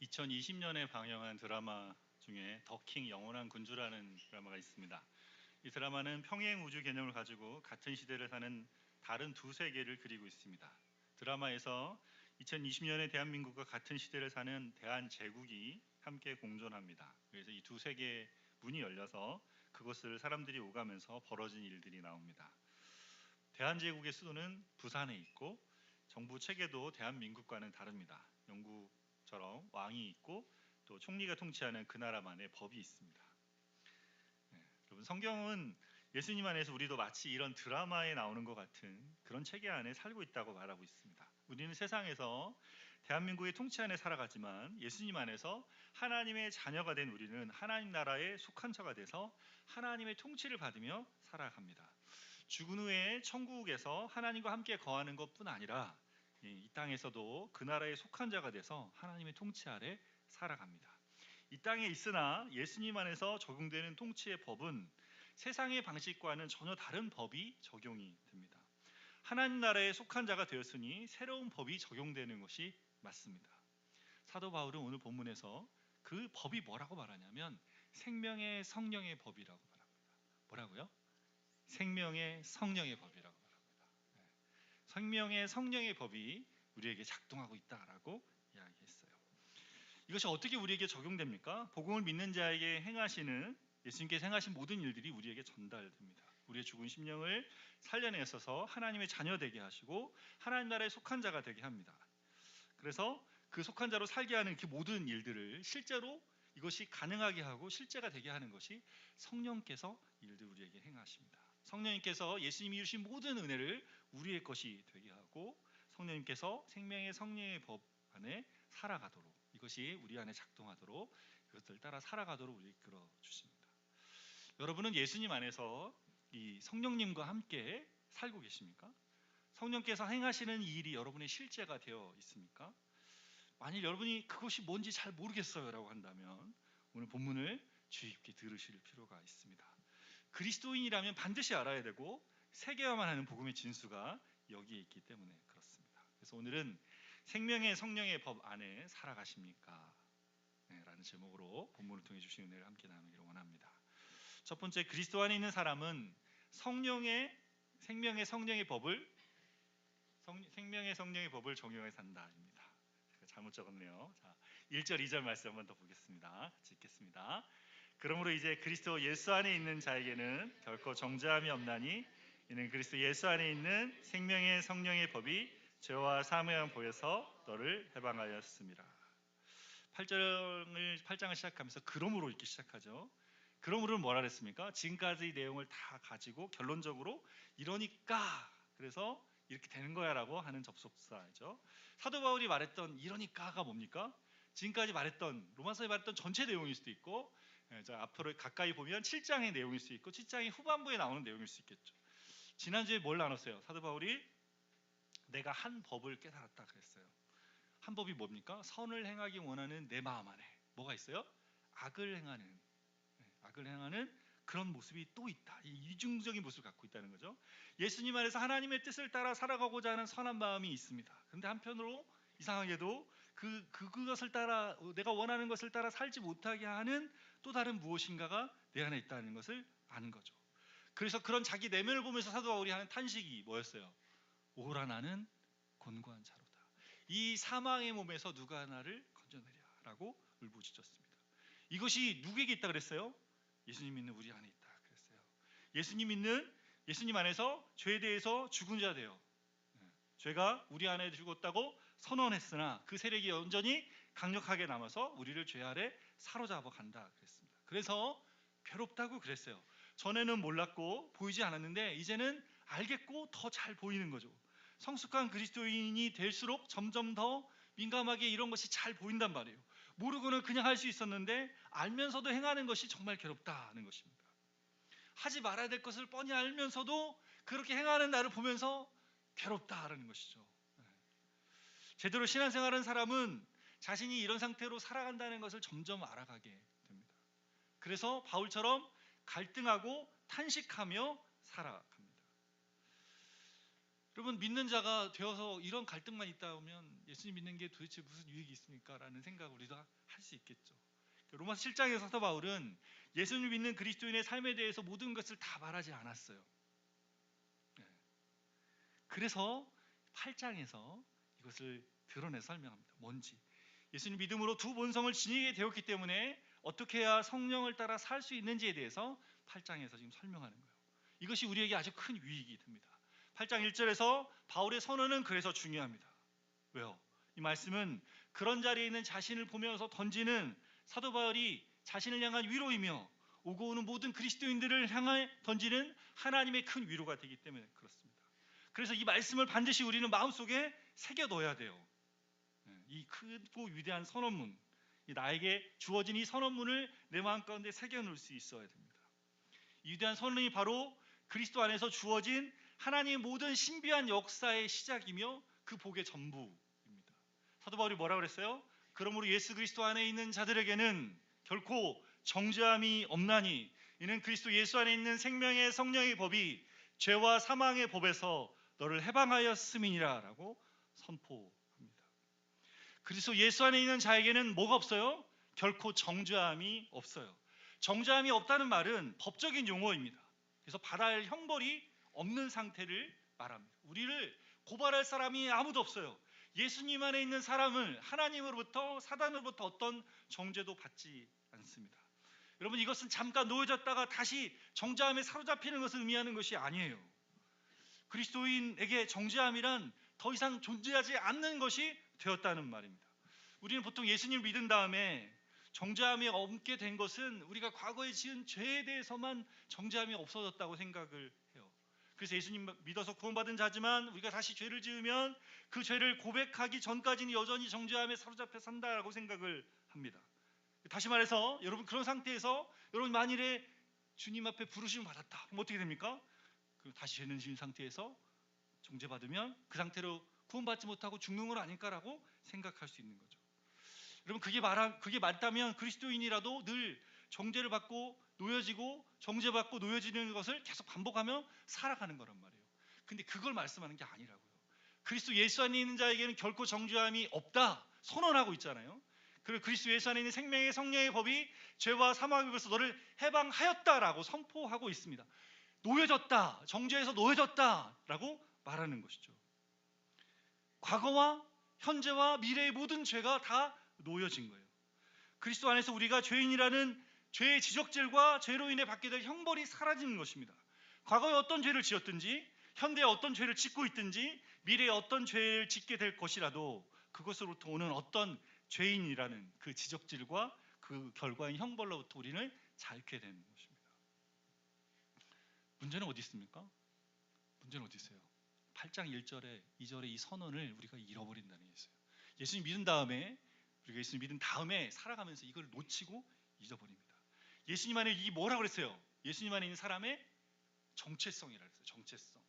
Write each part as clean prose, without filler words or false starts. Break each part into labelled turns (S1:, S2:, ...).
S1: 2020년에 방영한 드라마 중에 더킹 영원한 군주라는 드라마가 있습니다. 이 드라마는 평행 우주 개념을 가지고 같은 시대를 사는 다른 두 세계를 그리고 있습니다. 드라마에서 2020년에 대한민국과 같은 시대를 사는 대한제국이 함께 공존합니다. 그래서 이 두 세계의 문이 열려서 그것을 사람들이 오가면서 벌어진 일들이 나옵니다. 대한제국의 수도는 부산에 있고 정부 체계도 대한민국과는 다릅니다. 영국처럼 왕이 있고 또 총리가 통치하는 그 나라만의 법이 있습니다. 여러분, 성경은 예수님 안에서 우리도 마치 이런 드라마에 나오는 것 같은 그런 체계 안에 살고 있다고 말하고 있습니다. 우리는 세상에서 대한민국의 통치 안에 살아가지만 예수님 안에서 하나님의 자녀가 된 우리는 하나님 나라에 속한 자가 돼서 하나님의 통치를 받으며 살아갑니다. 죽은 후에 천국에서 하나님과 함께 거하는 것뿐 아니라 이 땅에서도 그 나라에 속한 자가 돼서 하나님의 통치 아래 살아갑니다. 이 땅에 있으나 예수님 안에서 적용되는 통치의 법은 세상의 방식과는 전혀 다른 법이 적용이 됩니다. 하나님 나라에 속한 자가 되었으니 새로운 법이 적용되는 것이 맞습니다. 사도 바울은 오늘 본문에서 그 법이 뭐라고 말하냐면 생명의 성령의 법이라고 말합니다. 뭐라고요? 생명의 성령의 법이라고 말합니다. 생명의 성령의 법이 우리에게 작동하고 있다라고 이야기했어요. 이것이 어떻게 우리에게 적용됩니까? 복음을 믿는 자에게 행하시는 예수님께서 행하신 모든 일들이 우리에게 전달됩니다. 우리의 죽은 심령을 살려내셔서 하나님의 자녀 되게 하시고 하나님 나라에 속한 자가 되게 합니다. 그래서 그 속한 자로 살게 하는 그 모든 일들을 실제로 이것이 가능하게 하고 실제가 되게 하는 것이 성령께서 일들 우리에게 행하십니다. 성령님께서 예수님이 주신 모든 은혜를 우리의 것이 되게 하고 성령님께서 생명의 성령의 법 안에 살아가도록 이것이 우리 안에 작동하도록 그것을 따라 살아가도록 우리 이끌어 주십니다. 여러분은 예수님 안에서 이 성령님과 함께 살고 계십니까? 성령께서 행하시는 이 일이 여러분의 실제가 되어 있습니까? 만일 여러분이 그것이 뭔지 잘 모르겠어요 라고 한다면 오늘 본문을 주의 깊게 들으실 필요가 있습니다. 그리스도인이라면 반드시 알아야 되고 새겨야만 하는 복음의 진수가 여기에 있기 때문에 그렇습니다. 그래서 오늘은 생명의 성령의 법 안에 살아가십니까? 라는 제목으로 본문을 통해 주신 은혜를 함께 나누기를 원합니다. 첫 번째, 그리스도 안에 있는 사람은 생명의 성령의 법을 적용해 산다입니다. 잘못 적었네요. 자, 1절 2절 말씀 한번 더 보겠습니다. 같이 읽겠습니다. 그러므로 이제 그리스도 예수 안에 있는 자에게는 결코 정죄함이 없나니 이는 그리스도 예수 안에 있는 생명의 성령의 법이 죄와 사함을 보여서 너를 해방하였습니다. 8장을 시작하면서 그러므로 이렇게 시작하죠. 그러므로는 뭐라 그랬습니까? 지금까지 내용을 다 가지고 결론적으로 이러니까 그래서 이렇게 되는 거야 라고 하는 접속사죠. 사도 바울이 말했던 이러니까가 뭡니까? 지금까지 말했던 로마서에 말했던 전체 내용일 수도 있고 앞으로 가까이 보면 7장의 내용일 수 있고 7장의 후반부에 나오는 내용일 수 있겠죠. 지난주에 뭘 나눴어요? 사도 바울이 내가 한 법을 깨달았다 그랬어요. 한 법이 뭡니까? 선을 행하기 원하는 내 마음 안에 뭐가 있어요? 악을 행하는 그런 모습이 또 있다. 이 이중적인 모습을 갖고 있다는 거죠. 예수님 안에서 하나님의 뜻을 따라 살아가고자 하는 선한 마음이 있습니다. 그런데 한편으로 이상하게도 그것을 따라 내가 원하는 것을 따라 살지 못하게 하는 또 다른 무엇인가가 내 안에 있다는 것을 아는 거죠. 그래서 그런 자기 내면을 보면서 사도 바울이 하는 탄식이 뭐였어요? 오라 나는 곤고한 자로다. 이 사망의 몸에서 누가 나를 건져내랴라고 울부짖었습니다. 이것이 누구에게 있다 그랬어요? 예수님 믿는 우리 안에 있다 그랬어요. 예수님 안에서 죄에 대해서 죽은 자 되어 죄가 우리 안에 죽었다고 선언했으나 그 세력이 여전히 강력하게 남아서 우리를 죄 아래 사로잡아 간다 그랬습니다. 그래서 괴롭다고 그랬어요. 전에는 몰랐고 보이지 않았는데 이제는 알겠고 더 잘 보이는 거죠. 성숙한 그리스도인이 될수록 점점 더 민감하게 이런 것이 잘 보인단 말이에요. 모르고는 그냥 할 수 있었는데 알면서도 행하는 것이 정말 괴롭다는 것입니다. 하지 말아야 될 것을 뻔히 알면서도 그렇게 행하는 나를 보면서 괴롭다라는 것이죠. 제대로 신앙생활하는 사람은 자신이 이런 상태로 살아간다는 것을 점점 알아가게 됩니다. 그래서 바울처럼 갈등하고 탄식하며 살아갑니다.
S2: 여러분, 믿는 자가 되어서 이런 갈등만 있다면 예수님 믿는 게 도대체 무슨 유익이 있습니까? 라는 생각을 우리가 할 수 있겠죠. 로마서 7장에서 사도 바울은 예수님 믿는 그리스도인의 삶에 대해서 모든 것을 다 말하지 않았어요. 그래서 8장에서 이것을 드러내서 설명합니다. 뭔지. 예수님 믿음으로 두 본성을 지니게 되었기 때문에 어떻게 해야 성령을 따라 살 수 있는지에 대해서 8장에서 지금 설명하는 거예요. 이것이 우리에게 아주 큰 유익이 됩니다. 8장 1절에서 바울의 선언은 그래서 중요합니다. 왜요? 이 말씀은 그런 자리에 있는 자신을 보면서 던지는 사도 바울이 자신을 향한 위로이며 오고 오는 모든 그리스도인들을 향해 던지는 하나님의 큰 위로가 되기 때문에 그렇습니다. 그래서 이 말씀을 반드시 우리는 마음속에 새겨 넣어야 돼요. 이 크고 위대한 선언문, 나에게 주어진 이 선언문을 내 마음 가운데 새겨 놓을 수 있어야 됩니다. 이 위대한 선언이 바로 그리스도 안에서 주어진 하나님의 모든 신비한 역사의 시작이며 그 복의 전부입니다. 사도 바울이 뭐라고 그랬어요? 그러므로 예수 그리스도 안에 있는 자들에게는 결코 정죄함이 없나니 이는 그리스도 예수 안에 있는 생명의 성령의 법이 죄와 사망의 법에서 너를 해방하였음이니라 라고 선포합니다. 그리스도 예수 안에 있는 자에게는 뭐가 없어요? 결코 정죄함이 없어요. 정죄함이 없다는 말은 법적인 용어입니다. 그래서 받아야 할 형벌이 없는 상태를 말합니다. 우리를 고발할 사람이 아무도 없어요. 예수님 안에 있는 사람을 하나님으로부터 사단으로부터 어떤 정죄도 받지 않습니다. 여러분, 이것은 잠깐 놓여졌다가 다시 정죄함에 사로잡히는 것을 의미하는 것이 아니에요. 그리스도인에게 정죄함이란 더 이상 존재하지 않는 것이 되었다는 말입니다. 우리는 보통 예수님을 믿은 다음에 정죄함이 없게 된 것은 우리가 과거에 지은 죄에 대해서만 정죄함이 없어졌다고 생각을 해요. 그래서 예수님 믿어서 구원받은 자지만 우리가 다시 죄를 지으면 그 죄를 고백하기 전까지는 여전히 정죄함에 사로잡혀 산다라고 생각을 합니다. 다시 말해서 여러분, 그런 상태에서 여러분 만일에 주님 앞에 부르심을 받았다, 그럼 어떻게 됩니까? 다시 죄는 지은 상태에서 정죄받으면 그 상태로 구원받지 못하고 죽는 건 아닐까라고 생각할 수 있는 거죠. 여러분, 그게 맞다면 그리스도인이라도 늘 정죄를 받고 놓여지고 정죄받고 놓여지는 것을 계속 반복하며 살아가는 거란 말이에요. 근데 그걸 말씀하는 게 아니라고요. 그리스도 예수 안에 있는 자에게는 결코 정죄함이 없다 선언하고 있잖아요. 그리고 그리스도 예수 안에 있는 생명의 성령의 법이 죄와 사망의 법에서 너를 해방하였다라고 선포하고 있습니다. 놓여졌다, 정죄에서 놓여졌다라고 말하는 것이죠. 과거와 현재와 미래의 모든 죄가 다 놓여진 거예요. 그리스도 안에서 우리가 죄인이라는 죄의 지적질과 죄로 인해 받게 될 형벌이 사라지는 것입니다. 과거에 어떤 죄를 지었든지 현대에 어떤 죄를 짓고 있든지 미래에 어떤 죄를 짓게 될 것이라도 그것으로부터 오는 어떤 죄인이라는 그 지적질과 그 결과인 형벌로부터 우리는 자유케 되는 것입니다. 문제는 어디 있습니까? 문제는 어디 있어요? 8장 1절에 2절에 이 선언을 우리가 잃어버린다는 게 있어요. 예수님 믿은 다음에 우리가 예수님 믿은 다음에 살아가면서 이걸 놓치고 잊어버립니다. 예수님 안에 이 뭐라고 그랬어요? 예수님 안에 있는 사람의 정체성이라고 했어요. 정체성.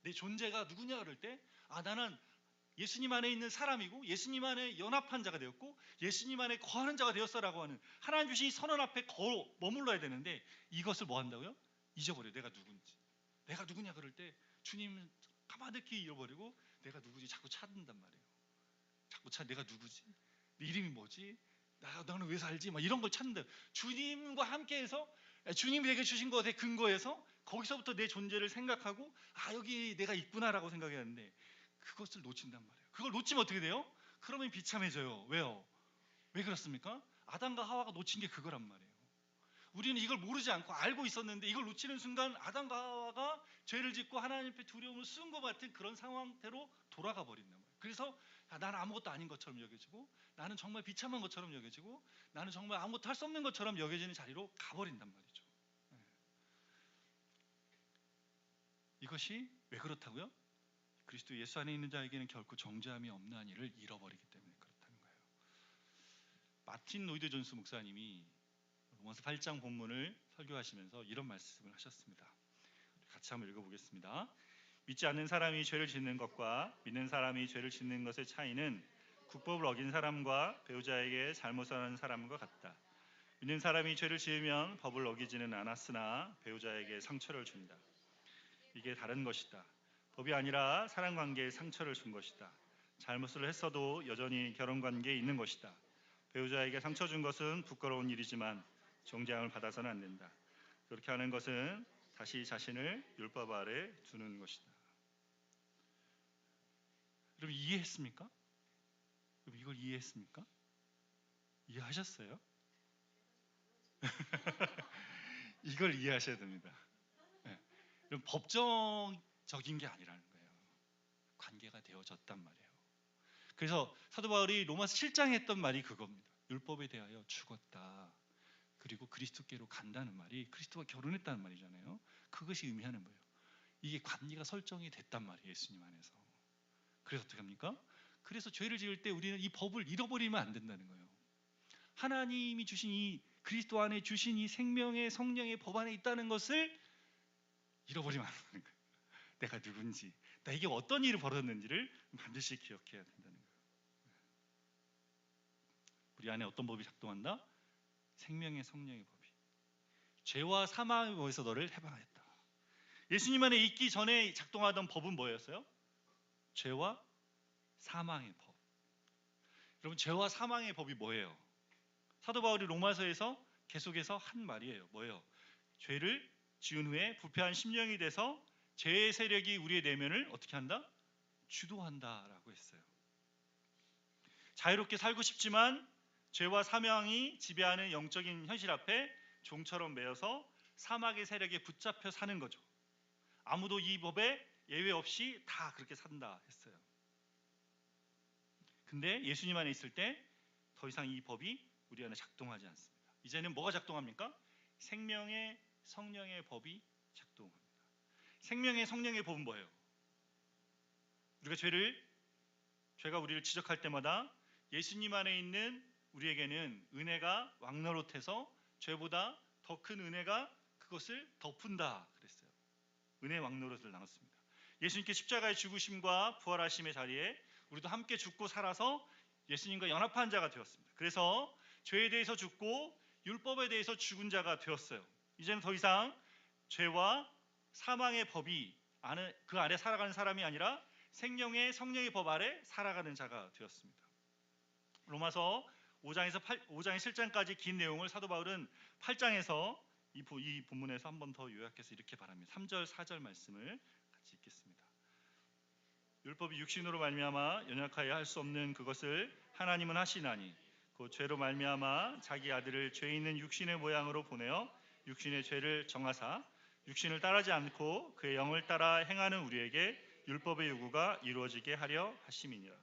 S2: 내 존재가 누구냐 그럴 때 나는 예수님 안에 있는 사람이고 예수님 안에 연합한 자가 되었고 예수님 안에 거하는 자가 되었어라고 하는 하나님 주신 선언 앞에 머물러야 되는데 이것을 뭐 한다고요? 잊어버려요. 내가 누군지. 내가 누구냐 그럴 때 주님은 까마득히 잃어버리고 내가 누구지 자꾸 찾는단 말이에요. 자꾸 내가 누구지? 내 이름이 뭐지? 나는 왜 살지? 막 이런 걸 찾는다. 주님과 함께해서 주님이 내게 주신 것에 근거해서 거기서부터 내 존재를 생각하고 여기 내가 있구나라고 생각해야 하는데 그것을 놓친단 말이에요. 그걸 놓치면 어떻게 돼요? 그러면 비참해져요. 왜요? 왜 그렇습니까? 아담과 하와가 놓친 게 그거란 말이에요. 우리는 이걸 모르지 않고 알고 있었는데 이걸 놓치는 순간 아담과 하와가 죄를 짓고 하나님 앞에 두려움을 씌운 것 같은 그런 상황대로 돌아가 버린단 말이에요. 그래서 나는 아무것도 아닌 것처럼 여겨지고 나는 정말 비참한 것처럼 여겨지고 나는 정말 아무것도 할 수 없는 것처럼 여겨지는 자리로 가버린단 말이죠. 이것이 왜 그렇다고요? 그리스도 예수 안에 있는 자에게는 결코 정죄함이 없나니를 잃어버리기 때문에 그렇다는 거예요. 마틴 로이드 존스 목사님이 로마서 8장 본문을 설교하시면서 이런 말씀을 하셨습니다. 같이 한번 읽어보겠습니다. 믿지 않는 사람이 죄를 짓는 것과 믿는 사람이 죄를 짓는 것의 차이는 국법을 어긴 사람과 배우자에게 잘못을 하는 사람과 같다. 믿는 사람이 죄를 지으면 법을 어기지는 않았으나 배우자에게 상처를 준다. 이게 다른 것이다.
S1: 법이 아니라 사랑 관계에 상처를 준 것이다. 잘못을 했어도 여전히 결혼 관계에 있는 것이다. 배우자에게 상처 준 것은 부끄러운 일이지만 정죄함을 받아서는 안 된다. 그렇게 하는 것은 다시 자신을 율법 아래 두는 것이다. 여러분 이해했습니까? 여러분 이걸 이해했습니까? 이해하셨어요? 이걸 이해하셔야 됩니다. 네. 여러분 법정적인 게 아니라는 거예요. 관계가 되어졌단 말이에요. 그래서 사도 바울이 로마서 7장에 했던 말이 그겁니다. 율법에 대하여 죽었다. 그리고 그리스도께로 간다는 말이 그리스도와 결혼했다는 말이잖아요. 그것이 의미하는 거예요. 이게 관계가 설정이 됐단 말이에요. 예수님 안에서. 그래서 어떻게 합니까? 그래서 죄를 지을 때 우리는 이 법을 잃어버리면 안 된다는 거예요. 하나님이 주신 이 그리스도 안에 주신 이 생명의 성령의 법 안에 있다는 것을 잃어버리면 안 된다는 거예요. 내가 누군지, 나에게 어떤 일을 벌었는지를 반드시 기억해야 된다는 거예요. 우리 안에 어떤 법이 작동한다? 생명의 성령의 법이. 죄와 사망의 법에서 너를 해방하였다. 예수님 안에 있기 전에 작동하던 법은 뭐였어요? 죄와 사망의 법. 여러분 죄와 사망의 법이 뭐예요? 사도 바울이 로마서에서 계속해서 한 말이에요. 뭐예요? 죄를 지은 후에 부패한 심령이 돼서 죄의 세력이 우리의 내면을 어떻게 한다? 주도한다라고 했어요. 자유롭게 살고 싶지만 죄와 사망이 지배하는 영적인 현실 앞에 종처럼 매여서 사막의 세력에 붙잡혀 사는 거죠. 아무도 이 법에 예외 없이 다 그렇게 산다 했어요. 근데 예수님 안에 있을 때 더 이상 이 법이 우리 안에 작동하지 않습니다. 이제는 뭐가 작동합니까? 생명의 성령의 법이 작동합니다. 생명의 성령의 법은 뭐예요? 우리가 죄가 우리를 지적할 때마다 예수님 안에 있는 우리에게는 은혜가 왕노릇해서 죄보다 더 큰 은혜가 그것을 덮은다 그랬어요. 은혜 왕노릇을 나눴습니다. 예수님께 십자가의 죽으심과 부활하심의 자리에 우리도 함께 죽고 살아서 예수님과 연합한 자가 되었습니다. 그래서 죄에 대해서 죽고 율법에 대해서 죽은 자가 되었어요. 이제는 더 이상 죄와 사망의 법이 그 아래 살아가는 사람이 아니라 생명의 성령의 법 아래 살아가는 자가 되었습니다. 로마서 5장에서 7장까지 긴 내용을 사도 바울은 8장에서 이 본문에서 한 번 더 요약해서 이렇게 말합니다. 3절 4절 말씀을 같이 읽겠습니다. 율법이 육신으로 말미암아 연약하여 할 수 없는 그것을 하나님은 하시나니 그 죄로 말미암아 자기 아들을 죄 있는 육신의 모양으로 보내어 육신의 죄를 정하사 육신을 따르지 않고 그의 영을 따라 행하는 우리에게 율법의 요구가 이루어지게 하려 하심이니라.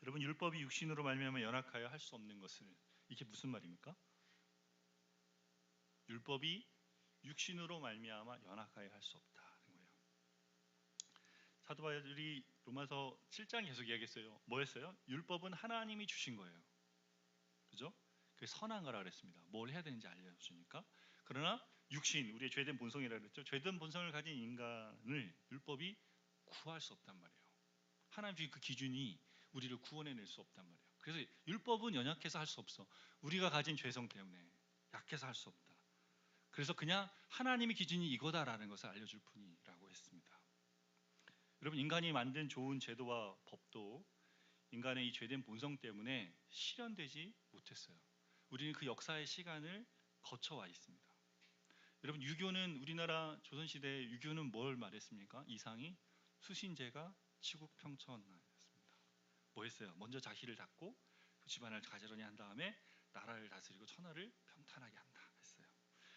S1: 여러분 율법이 육신으로 말미암아 연약하여 할 수 없는 것을 이게 무슨 말입니까? 율법이 육신으로 말미암아 연약하여 할 수 없다는 거예요. 사도 바울이 로마서 7장 계속 이야기했어요. 뭐였어요? 율법은 하나님이 주신 거예요. 그죠? 그 선한 거라 그랬습니다. 뭘 해야 되는지 알려주니까. 그러나 육신, 우리의 죄된 본성이라 그랬죠. 죄된 본성을 가진 인간을 율법이 구할 수 없단 말이에요. 하나님 주신 그 기준이 우리를 구원해낼 수 없단 말이에요. 그래서 율법은 연약해서 할 수 없어. 우리가 가진 죄성 때문에 약해서 할 수 없다. 그래서 그냥 하나님의 기준이 이거다라는 것을 알려줄 뿐이라고 했습니다. 여러분 인간이 만든 좋은 제도와 법도 인간의 이 죄된 본성 때문에 실현되지 못했어요. 우리는 그 역사의 시간을 거쳐와 있습니다. 여러분 유교는 우리나라 조선시대 유교는 뭘 말했습니까? 이상이 수신제가 치국평천하였습니다. 뭐 했어요? 먼저 자기를 닦고 집안을 가지런히 한 다음에 나라를 다스리고 천하를 평탄하게 한다 했어요.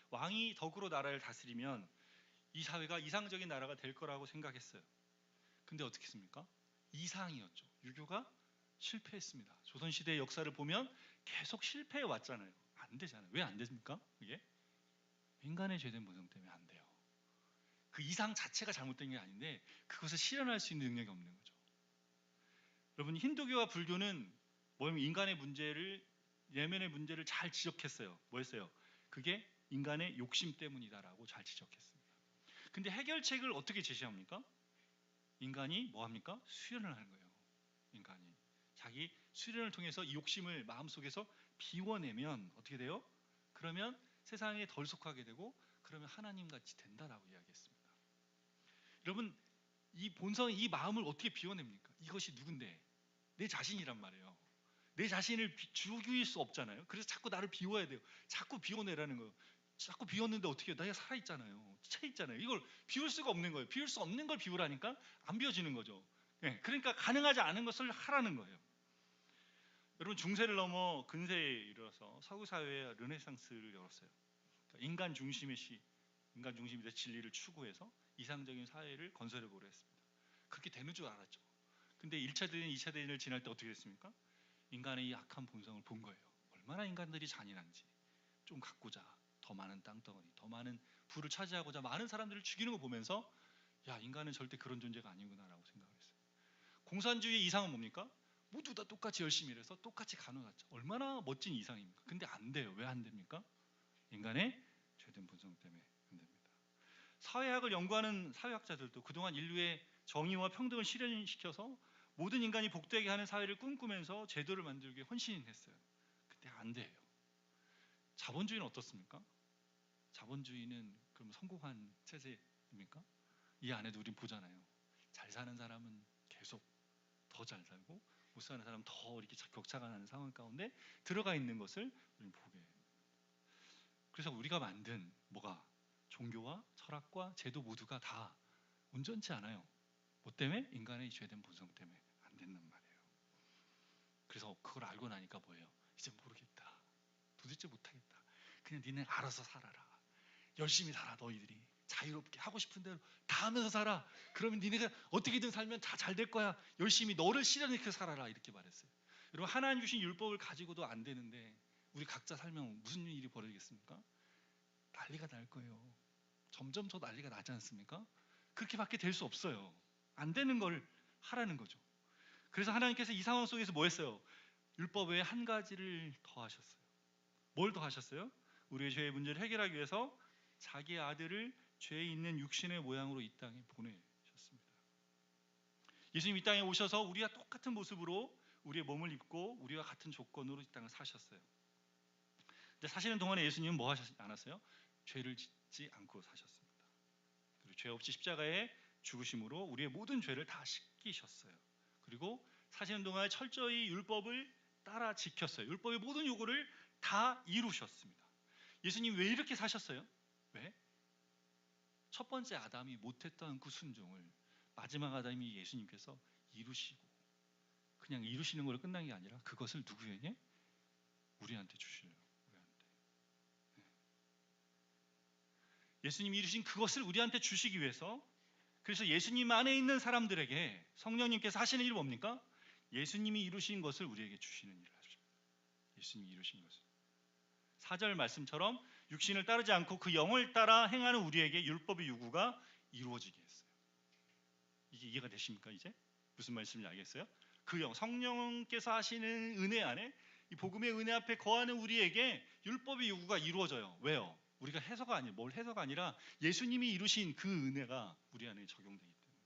S1: 왕이 덕으로 나라를 다스리면 이 사회가 이상적인 나라가 될 거라고 생각했어요. 근데 어떻게 했습니까? 이상이었죠. 유교가 실패했습니다. 조선시대의 역사를 보면 계속 실패해 왔잖아요. 안 되잖아요. 왜 안 됩니까? 이게 인간의 죄된 본성 때문에 안 돼요. 그 이상 자체가 잘못된 게 아닌데 그것을 실현할 수 있는 능력이 없는 거죠. 여러분 힌두교와 불교는 뭐냐면 인간의 문제를 내면의 문제를 잘 지적했어요. 뭐였어요? 그게 인간의 욕심 때문이다라고 잘 지적했습니다. 근데 해결책을 어떻게 제시합니까? 인간이 뭐 합니까? 수련을 하는 거예요. 인간이 자기 수련을 통해서 이 욕심을 마음속에서 비워내면 어떻게 돼요? 그러면 세상에 덜 속하게 되고 그러면 하나님 같이 된다라고 이야기했습니다.
S2: 여러분, 이 본성, 이 마음을 어떻게 비워냅니까? 이것이 누군데? 내 자신이란 말이에요. 내 자신을 죽일 수 없잖아요. 그래서 자꾸 나를 비워야 돼요. 자꾸 비워내라는 거예요. 자꾸 비웠는데 어떻게 해요? 내가 살아있잖아요. 채 있잖아요. 이걸 비울 수가 없는 거예요. 비울 수 없는 걸 비우라니까 안 비워지는 거죠. 네, 그러니까 가능하지 않은 것을 하라는 거예요. 여러분, 중세를 넘어 근세에 이르러서 서구 사회의 르네상스를 열었어요. 그러니까 인간 중심의 시, 인간 중심의 진리를 추구해서 이상적인 사회를 건설해 보려 했습니다. 그렇게 되는 줄 알았죠. 근데 1차 대전, 2차 대전을 지날 때 어떻게 됐습니까? 인간의 이 악한 본성을 본 거예요. 얼마나 인간들이 잔인한지. 좀 갖고자, 더 많은 땅덩어리, 더 많은 부를 차지하고자 많은 사람들을 죽이는 거 보면서 야, 인간은 절대 그런 존재가 아니구나라고 생각을 했어요. 공산주의의 이상은 뭡니까? 모두 다 똑같이 열심히 일해서 똑같이 가눠놨죠. 얼마나 멋진 이상입니까? 근데 안 돼요. 왜 안 됩니까? 인간의 죄된 본성 때문에 안 됩니다. 사회학을 연구하는 사회학자들도 그동안 인류의 정의와 평등을 실현시켜서 모든 인간이 복되게 하는 사회를 꿈꾸면서 제도를 만들기 위해 헌신했어요. 근데 안 돼요. 자본주의는 어떻습니까? 자본주의는 그럼 성공한 체제입니까? 이 안에도 우린 보잖아요. 잘 사는 사람은 계속 더 잘 살고 못 사는 사람은 더 이렇게 격차가 나는 상황 가운데 들어가 있는 것을 우리는 보게 해요. 그래서 우리가 만든 뭐가 종교와 철학과 제도 모두가 다 온전치 않아요. 뭐 때문에? 인간의 죄된 본성 때문에 안 된단 말이에요. 그래서 그걸 알고 나니까 뭐예요? 이제 모르겠다. 도대체 못하겠다. 그냥 니네 알아서 살아라. 열심히 살아. 너희들이 자유롭게 하고 싶은 대로 다 하면서 살아. 그러면 니네가 어떻게든 살면 다 잘 될 거야. 열심히 너를 실현시켜 살아라. 이렇게 말했어요. 여러분, 하나님 주신 율법을 가지고도 안 되는데 우리 각자 살면 무슨 일이 벌어지겠습니까? 난리가 날 거예요. 점점 더 난리가 나지 않습니까? 그렇게밖에 될 수 없어요. 안 되는 걸 하라는 거죠. 그래서 하나님께서 이 상황 속에서 뭐 했어요? 율법 외에 한 가지를 더 하셨어요. 뭘 더 하셨어요? 우리의 죄의 문제를 해결하기 위해서 자기의 아들을 죄 있는 육신의 모양으로 이 땅에 보내셨습니다. 예수님 이 땅에 오셔서 우리와 똑같은 모습으로 우리의 몸을 입고 우리와 같은 조건으로 이 땅을 사셨어요. 근데 사시는 동안에 예수님은 뭐 하셨지 않았어요? 죄를 짓지 않고 사셨습니다. 그리고 죄 없이 십자가에 죽으심으로 우리의 모든 죄를 다 씻기셨어요. 그리고 사시는 동안에 철저히 율법을 따라 지켰어요. 율법의 모든 요구를 다 이루셨습니다. 예수님 왜 이렇게 사셨어요? 왜? 첫 번째 아담이 못했던 그 순종을 마지막 아담이 예수님께서 이루시고, 그냥 이루시는 걸로 끝난 게 아니라 그것을 누구에게? 우리한테 주시려고. 예수님이 이루신 그것을 우리한테 주시기 위해서, 그래서 예수님 안에 있는 사람들에게 성령님께서 하시는 일이 뭡니까? 예수님이 이루신 것을 우리에게 주시는 일을 하십니다. 예수님이 이루신 것을. 4절 말씀처럼 육신을 따르지 않고 그 영을 따라 행하는 우리에게 율법의 요구가 이루어지게 했어요. 이게 이해가 되십니까? 이제 무슨 말씀인지 알겠어요? 그 영, 성령께서 하시는 은혜 안에, 이 복음의 은혜 앞에 거하는 우리에게 율법의 요구가 이루어져요. 왜요? 우리가 해서가 아니라, 뭘 해서가 아니라 예수님이 이루신 그 은혜가 우리 안에 적용되기 때문에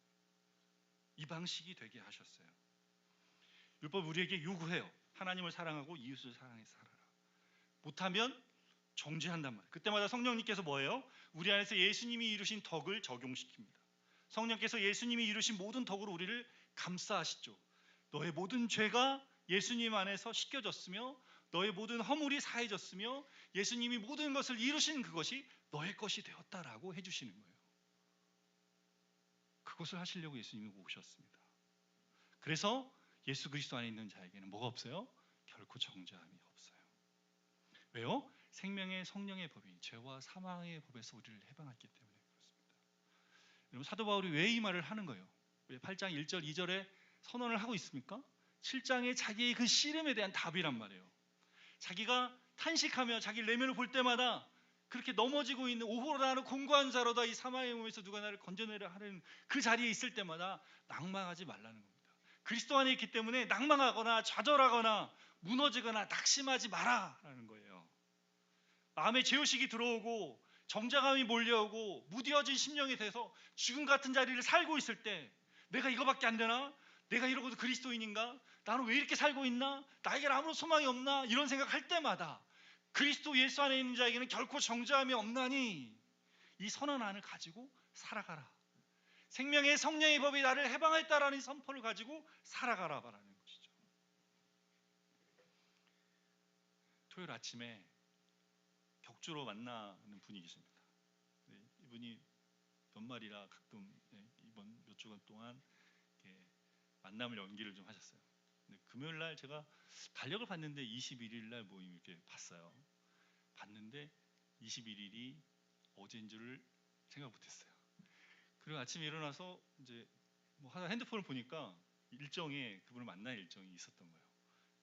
S2: 이 방식이 되게 하셨어요. 율법 우리에게 요구해요. 하나님을 사랑하고 이웃을 사랑해서 살아라. 못하면 정죄한단 말이에요. 그때마다 성령님께서 뭐예요? 우리 안에서 예수님이 이루신 덕을 적용시킵니다. 성령께서 예수님이 이루신 모든 덕으로 우리를 감싸하시죠. 너의 모든 죄가 예수님 안에서 씻겨졌으며 너의 모든 허물이 사해졌으며 예수님이 모든 것을 이루신 그것이 너의 것이 되었다라고 해주시는 거예요. 그것을 하시려고 예수님이 오셨습니다. 그래서 예수 그리스도 안에 있는 자에게는 뭐가 없어요? 결코 정죄함이 없어요. 왜요? 생명의 성령의 법이 죄와 사망의 법에서 우리를 해방했기 때문에 그렇습니다. 여러분, 사도 바울이 왜 이 말을 하는 거예요? 왜 8장 1절 2절에 선언을 하고 있습니까? 7장에 자기의 그 씨름에 대한 답이란 말이에요. 자기가 탄식하며 자기 내면을 볼 때마다 그렇게 넘어지고 있는 오호라는 공고한 자로다 이 사망의 몸에서 누가 나를 건져내려 하는 그 자리에 있을 때마다 낭망하지 말라는 겁니다. 그리스도 안에 있기 때문에 낭망하거나 좌절하거나 무너지거나 낙심하지 마라라는 거예요. 마음에 죄의식이 들어오고 정죄감이 몰려오고 무뎌진 심령이 돼서 죽음 같은 자리를 살고 있을 때 내가 이거밖에 안 되나? 내가 이러고도 그리스도인인가? 나는 왜 이렇게 살고 있나? 나에게는 아무런 소망이 없나? 이런 생각할 때마다 그리스도 예수 안에 있는 자에게는 결코 정죄함이 없나니 이 선언안을 가지고 살아가라. 생명의 성령의 법이 나를 해방했다라는 선포를 가지고 살아가라라는 것이죠. 토요일 아침에 격주로 만나는 분이 계십니다. 이분이 연말이라 가끔 이번 몇 주간 동안 만남을 연기를 좀 하셨어요. 근데 금요일 날 제가 달력을 봤는데 21일 날 모임 이렇게 봤어요. 봤는데 21일이 어제인 줄을 생각 못했어요. 그리고 아침에 일어나서 이제 뭐 하다 핸드폰을 보니까 일정에 그분을 만날 일정이 있었던 거예요.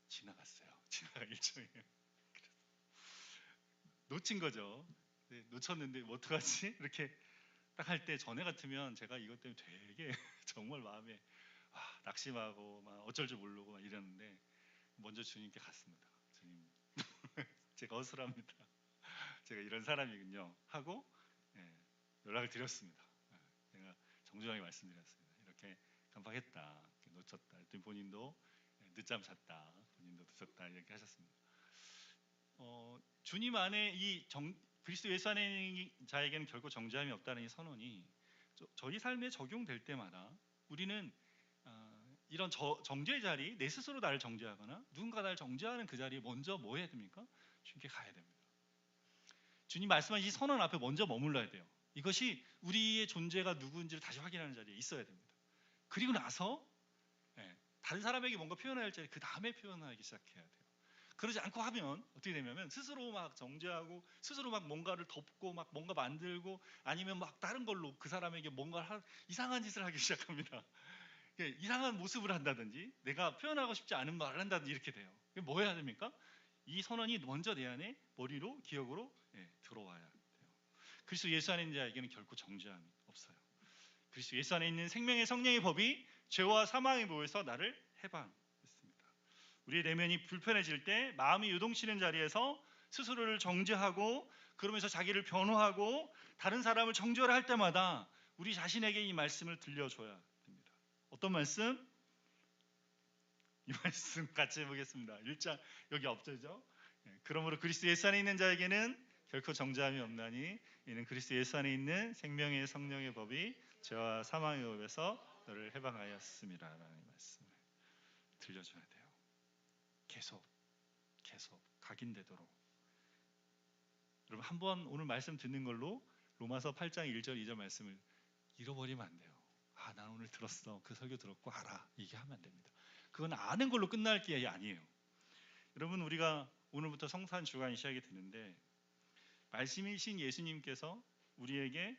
S2: 지나갔어요. 지나간 일정이에요. 그래서 놓친 거죠. 네, 놓쳤는데 뭐 어떡하지? 이렇게 딱 할 때 전에 같으면 제가 이것 때문에 되게 정말 마음에 낙심하고 막 어쩔 줄 모르고 막 이랬는데 먼저 주님께 갔습니다. 주님, 제가 허술합니다. 제가 이런 사람이군요. 하고 연락을 드렸습니다. 제가 정중하게 말씀드렸습니다. 이렇게 깜빡했다, 이렇게 놓쳤다. 그랬더니 본인도 늦잠 잤다, 본인도 늦었다 이렇게 하셨습니다. 주님 안에 그리스도 예수 안에 있는 자에게는 결코 정죄함이 없다는 이 선언이 저희 삶에 적용될 때마다 우리는 이런 정죄의 자리, 내 스스로 나를 정죄하거나 누군가 나를 정죄하는 그 자리에 먼저 뭐 해야 됩니까? 주님께 가야 됩니다. 주님 말씀하신 선언 앞에 먼저 머물러야 돼요. 이것이 우리의 존재가 누구인지를 다시 확인하는 자리에 있어야 됩니다. 그리고 나서 다른 사람에게 뭔가 표현해야 할 자리 그 다음에 표현하기 시작해야 돼요. 그러지 않고 하면 어떻게 되냐면 스스로 막 정죄하고 스스로 막 뭔가를 덮고 막 뭔가 만들고 아니면 막 다른 걸로 그 사람에게 뭔가 이상한 짓을 하기 시작합니다. 이상한 모습을 한다든지 내가 표현하고 싶지 않은 말을 한다든지 이렇게 돼요. 뭐 해야 됩니까? 이 선언이 먼저 내 안에 머리로 기억으로 들어와야 돼요. 그리스도 예수 안에 있는 자에게는 결코 정죄함이 없어요. 그리스도 예수 안에 있는 생명의 성령의 법이 죄와 사망의 보에서 나를 해방했습니다. 우리의 내면이 불편해질 때 마음이 요동치는 자리에서 스스로를 정죄하고 그러면서 자기를 변호하고 다른 사람을 정죄할 때마다 우리 자신에게 이 말씀을 들려줘야 됩니다. 어떤 말씀? 이 말씀 같이 해보겠습니다. 1장 여기 없죠? 그러므로 그리스도 예수 안에 있는 자에게는 결코 정죄함이 없나니 이는 그리스도 예수 안에 있는 생명의 성령의 법이 죄와 사망의 법에서 너를 해방하였습니다. 라는 말씀을 들려줘야 돼요. 계속 각인되도록. 여러분 한번 오늘 말씀 듣는 걸로 로마서 8장 1절 2절 말씀을 잃어버리면 안 돼요. 난 오늘 들었어. 그 설교 들었고 알아. 이게 하면 안 됩니다. 그건 아는 걸로 끝날 게 아니에요. 여러분 우리가 오늘부터 성산 주간이 시작이 되는데 말씀이신 예수님께서 우리에게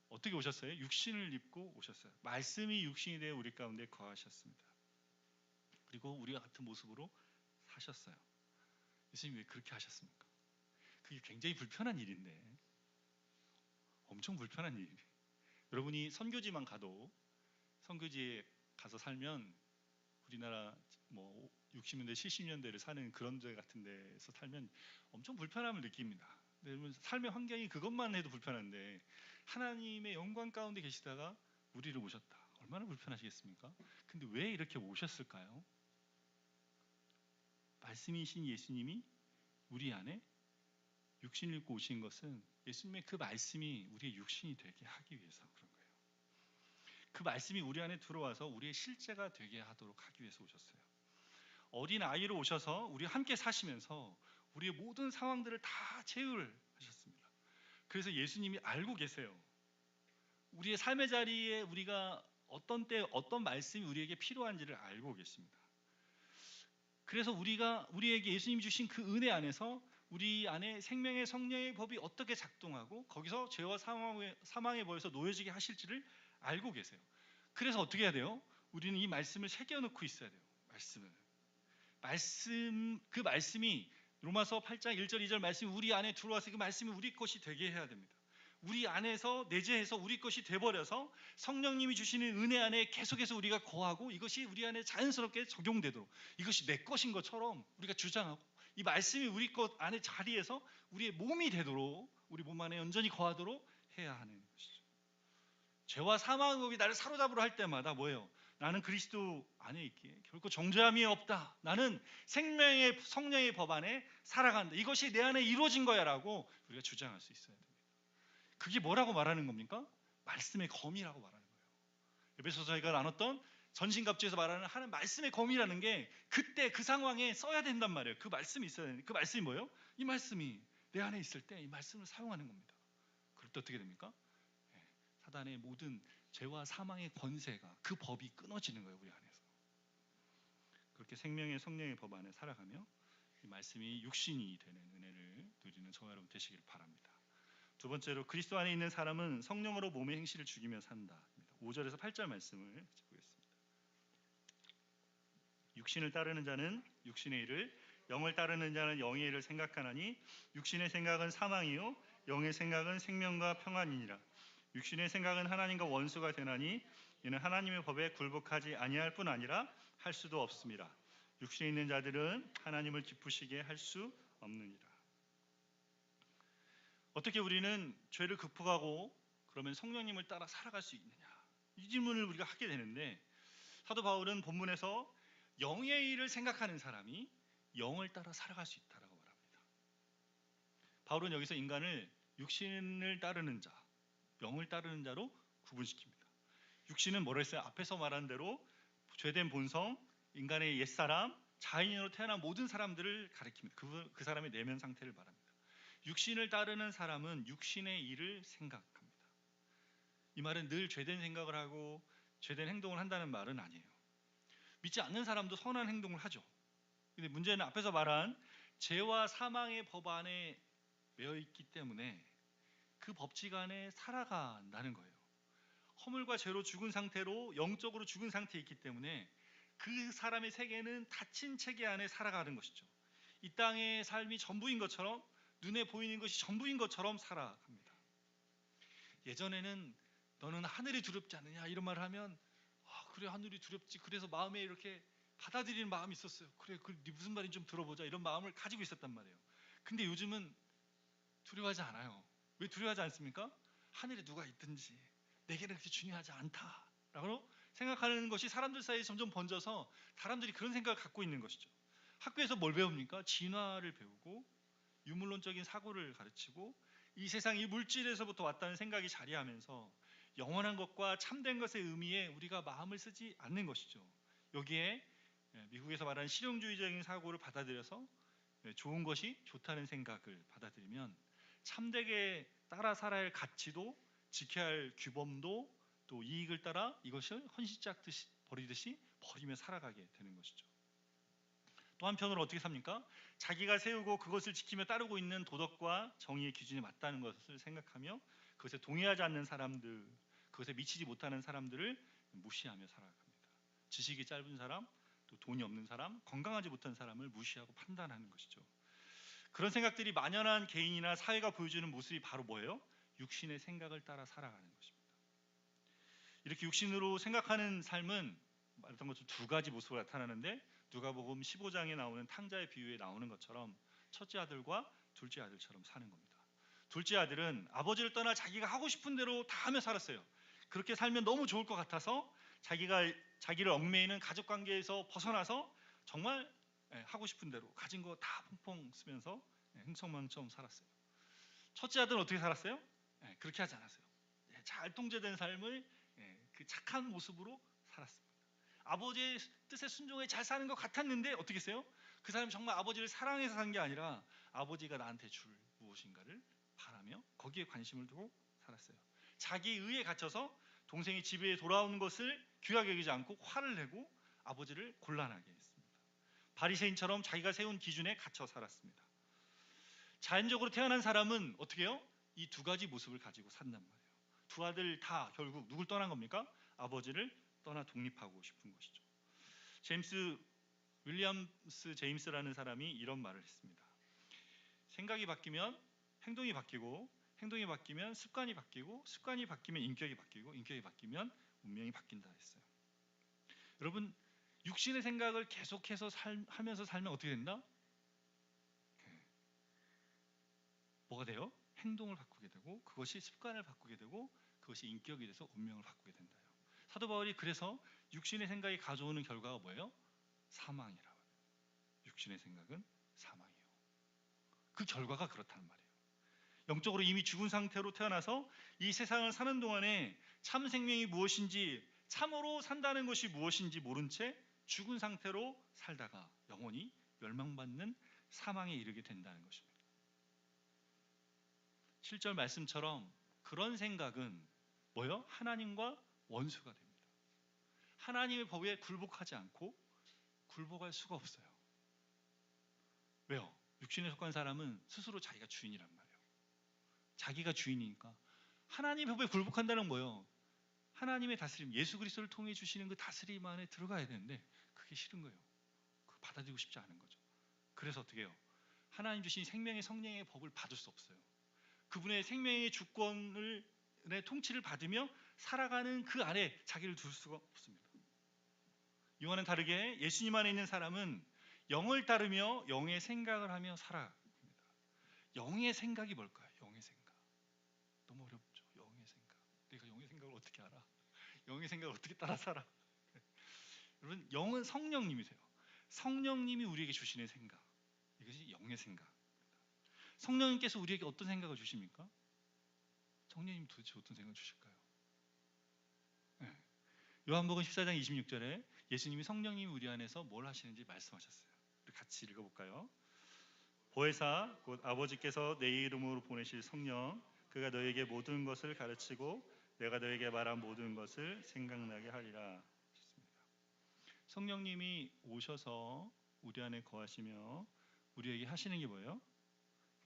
S2: 어떻게 오셨어요? 육신을 입고 오셨어요. 말씀이 육신이 되어 우리 가운데 거하셨습니다. 그리고 우리와 같은 모습으로 사셨어요. 예수님이 왜 그렇게 하셨습니까? 그게 굉장히 불편한 일인데 엄청 불편한 일이에요. 여러분이 선교지만 가도 선교지에 가서 살면 우리나라 뭐 60년대 70년대를 사는 그런 데 같은 데서 살면 엄청 불편함을 느낍니다. 여러분 삶의 환경이 그것만 해도 불편한데 하나님의 영광 가운데 계시다가 우리를 오셨다. 얼마나 불편하시겠습니까? 근데 왜 이렇게 오셨을까요? 말씀이신 예수님이 우리 안에 육신을 입고 오신 것은 예수님의 그 말씀이 우리의 육신이 되게 하기 위해서 그런 거예요. 그 말씀이 우리 안에 들어와서 우리의 실제가 되게 하도록 하기 위해서 오셨어요. 어린 아이로 오셔서 우리와 함께 사시면서 우리의 모든 상황들을 다 체휼을 하셨습니다. 그래서 예수님이 알고 계세요. 우리의 삶의 자리에 우리가 어떤 때 어떤 말씀이 우리에게 필요한지를 알고 계십니다. 그래서 우리에게 예수님이 주신 그 은혜 안에서 우리 안에 생명의 성령의 법이 어떻게 작동하고 거기서 죄와 사망의 법에서 놓여지게 하실지를 알고 계세요. 그래서 어떻게 해야 돼요? 우리는 이 말씀을 새겨놓고 있어야 돼요. 그 말씀이 로마서 8장 1절 2절 말씀이 우리 안에 들어와서 그 말씀이 우리 것이 되게 해야 됩니다. 우리 안에서 내재해서 우리 것이 돼버려서 성령님이 주시는 은혜 안에 계속해서 우리가 거하고 이것이 우리 안에 자연스럽게 적용되도록 이것이 내 것인 것처럼 우리가 주장하고 이 말씀이 우리 것 안에 자리에서 우리의 몸이 되도록 우리 몸 안에 온전히 거하도록 해야 하는 것이죠. 죄와 사망의 법이 나를 사로잡으려 할 때마다 뭐예요? 나는 그리스도 안에 있기에 결코 정죄함이 없다. 나는 생명의 성령의 법 안에 살아간다. 이것이 내 안에 이루어진 거야 라고 우리가 주장할 수 있어야 됩니다. 그게 뭐라고 말하는 겁니까? 말씀의 검이라고 말하는 거예요. 에베소서가 나눴던 전신갑주에서 말하는 하나님 말씀의 검이라는 게 그때 그 상황에 써야 된단 말이에요. 그 말씀이 있어야 되는데 그 말씀이 뭐예요? 이 말씀이 내 안에 있을 때 이 말씀을 사용하는 겁니다. 그럴 때 어떻게 됩니까? 사단의 모든 죄와 사망의 권세가 그 법이 끊어지는 거예요. 우리 안에서. 그렇게 생명의 성령의 법 안에 살아가며 이 말씀이 육신이 되는 은혜를 누리는 저와 여러분 되시길 바랍니다. 두 번째로 그리스도 안에 있는 사람은 성령으로 몸의 행실을 죽이며 산다. 5절에서 8절 말씀을 보겠습니다. 육신을 따르는 자는 육신의 일을, 영을 따르는 자는 영의 일을 생각하나니 육신의 생각은 사망이요 영의 생각은 생명과 평안이니라. 육신의 생각은 하나님과 원수가 되나니 이는 하나님의 법에 굴복하지 아니할 뿐 아니라 할 수도 없습니다. 육신에 있는 자들은 하나님을 기쁘시게 할 수 없느니라. 어떻게 우리는 죄를 극복하고 그러면 성령님을 따라 살아갈 수 있느냐? 이 질문을 우리가 하게 되는데 사도 바울은 본문에서 영의 일을 생각하는 사람이 영을 따라 살아갈 수 있다라고 말합니다. 바울은 여기서 인간을 육신을 따르는 자, 영을 따르는 자로 구분시킵니다. 육신은 뭐라 했어요? 앞에서 말한 대로 죄된 본성, 인간의 옛사람, 자인으로 태어난 모든 사람들을 가리킵니다. 그 사람의 내면 상태를 말합니다. 육신을 따르는 사람은 육신의 일을 생각합니다. 이 말은 늘 죄된 생각을 하고 죄된 행동을 한다는 말은 아니에요. 믿지 않는 사람도 선한 행동을 하죠. 근데 문제는 앞에서 말한 죄와 사망의 법 안에 매여 있기 때문에 그 법칙 안에 살아간다는 거예요. 허물과 죄로 죽은 상태로 영적으로 죽은 상태에 있기 때문에 그 사람의 세계는 닫힌 체계 안에 살아가는 것이죠. 이 땅의 삶이 전부인 것처럼 눈에 보이는 것이 전부인 것처럼 살아갑니다. 예전에는 너는 하늘이 두렵지 않느냐 이런 말을 하면 그래 하늘이 두렵지 그래서 마음에 이렇게 받아들이는 마음이 있었어요. 그래 네 무슨 말인지 좀 들어보자 이런 마음을 가지고 있었단 말이에요. 근데 요즘은 두려워하지 않아요. 왜 두려워하지 않습니까? 하늘에 누가 있든지 내게는 그렇게 중요하지 않다라고 생각하는 것이 사람들 사이에 점점 번져서 사람들이 그런 생각을 갖고 있는 것이죠. 학교에서 뭘 배웁니까? 진화를 배우고 유물론적인 사고를 가르치고 이 세상 이 물질에서부터 왔다는 생각이 자리하면서 영원한 것과 참된 것의 의미에 우리가 마음을 쓰지 않는 것이죠. 여기에 미국에서 말하는 실용주의적인 사고를 받아들여서 좋은 것이 좋다는 생각을 받아들이면 참되게 따라 살아야 할 가치도 지켜야 할 규범도 또 이익을 따라 이것을 헌신짝듯이 버리듯이 버리며 살아가게 되는 것이죠. 또 한편으로 어떻게 삽니까? 자기가 세우고 그것을 지키며 따르고 있는 도덕과 정의의 기준이 맞다는 것을 생각하며 그것에 동의하지 않는 사람들, 그것에 미치지 못하는 사람들을 무시하며 살아갑니다. 지식이 짧은 사람, 또 돈이 없는 사람, 건강하지 못한 사람을 무시하고 판단하는 것이죠. 그런 생각들이 만연한 개인이나 사회가 보여주는 모습이 바로 뭐예요? 육신의 생각을 따라 살아가는 것입니다. 이렇게 육신으로 생각하는 삶은 말했던 것처럼 두 가지 모습으로 나타나는데 누가복음 15장에 나오는 탕자의 비유에 나오는 것처럼 첫째 아들과 둘째 아들처럼 사는 겁니다. 둘째 아들은 아버지를 떠나 자기가 하고 싶은 대로 다 하며 살았어요. 그렇게 살면 너무 좋을 것 같아서 자기를 얽매이는 가족관계에서 벗어나서 정말 하고 싶은 대로 가진 거 다 펑펑 쓰면서 흥청망청 살았어요. 첫째 아들은 어떻게 살았어요? 그렇게 하지 않았어요. 잘 통제된 삶을 그 착한 모습으로 살았습니다. 아버지의 뜻에 순종해 잘 사는 것 같았는데 어떻게 했어요? 그 사람이 정말 아버지를 사랑해서 산 게 아니라 아버지가 나한테 줄 무엇인가를 바라며 거기에 관심을 두고 살았어요. 자기 의에 갇혀서 동생이 집에 돌아오는 것을 귀하게 여기지 않고 화를 내고 아버지를 곤란하게 했습니다. 바리새인처럼 자기가 세운 기준에 갇혀 살았습니다. 자연적으로 태어난 사람은 어떻게 해요? 이 두 가지 모습을 가지고 산단 말이에요. 두 아들 다 결국 누굴 떠난 겁니까? 아버지를 떠나 독립하고 싶은 것이죠. 윌리엄스 제임스라는 사람이 이런 말을 했습니다. 생각이 바뀌면 행동이 바뀌고 행동이 바뀌면 습관이 바뀌고 습관이 바뀌면 인격이 바뀌고 인격이 바뀌면 운명이 바뀐다 했어요. 여러분 육신의 생각을 계속해서 하면서 살면 어떻게 된다? 뭐가 돼요? 행동을 바꾸게 되고 그것이 습관을 바꾸게 되고 그것이 인격이 돼서 운명을 바꾸게 된다요. 사도 바울이 그래서 육신의 생각이 가져오는 결과가 뭐예요? 사망이라고 해요. 육신의 생각은 사망이에요. 그 결과가 그렇다는 말이에요. 영적으로 이미 죽은 상태로 태어나서 이 세상을 사는 동안에 참 생명이 무엇인지 참으로 산다는 것이 무엇인지 모른 채 죽은 상태로 살다가 영원히 멸망받는 사망에 이르게 된다는 것입니다. 7절 말씀처럼 그런 생각은 뭐요? 하나님과 원수가 됩니다. 하나님의 법에 굴복하지 않고 굴복할 수가 없어요. 왜요? 육신에 속한 사람은 스스로 자기가 주인이란 말이에요. 자기가 주인이니까 하나님의 법에 굴복한다는 뭐예요? 하나님의 다스림, 예수 그리스도를 통해 주시는 그 다스림 안에 들어가야 되는데 그게 싫은 거예요. 그거 받아들이고 싶지 않은 거죠. 그래서 어떻게 해요? 하나님 주신 생명의 성령의 법을 받을 수 없어요. 그분의 생명의 주권을 통치를 받으며 살아가는 그 안에 자기를 둘 수가 없습니다. 이와는 다르게 예수님 안에 있는 사람은 영을 따르며 영의 생각을 하며 살아갑니다. 영의 생각이 뭘까요? 영의 생각. 너무 어렵죠. 영의 생각. 내가 영의 생각을 어떻게 알아? 영의 생각을 어떻게 따라 살아? 여러분, 영은 성령님이세요. 성령님이 우리에게 주시는 생각. 이것이 영의 생각. 성령님께서 우리에게 어떤 생각을 주십니까? 성령님 도대체 어떤 생각을 주실까요? 네. 요한복음 14장 26절에 예수님이 성령님이 우리 안에서 뭘 하시는지 말씀하셨어요. 우리 같이 읽어볼까요? 보혜사 곧 아버지께서 내 이름으로 보내실 성령 그가 너에게 모든 것을 가르치고 내가 너에게 말한 모든 것을 생각나게 하리라. 성령님이 오셔서 우리 안에 거하시며 우리에게 하시는 게 뭐예요?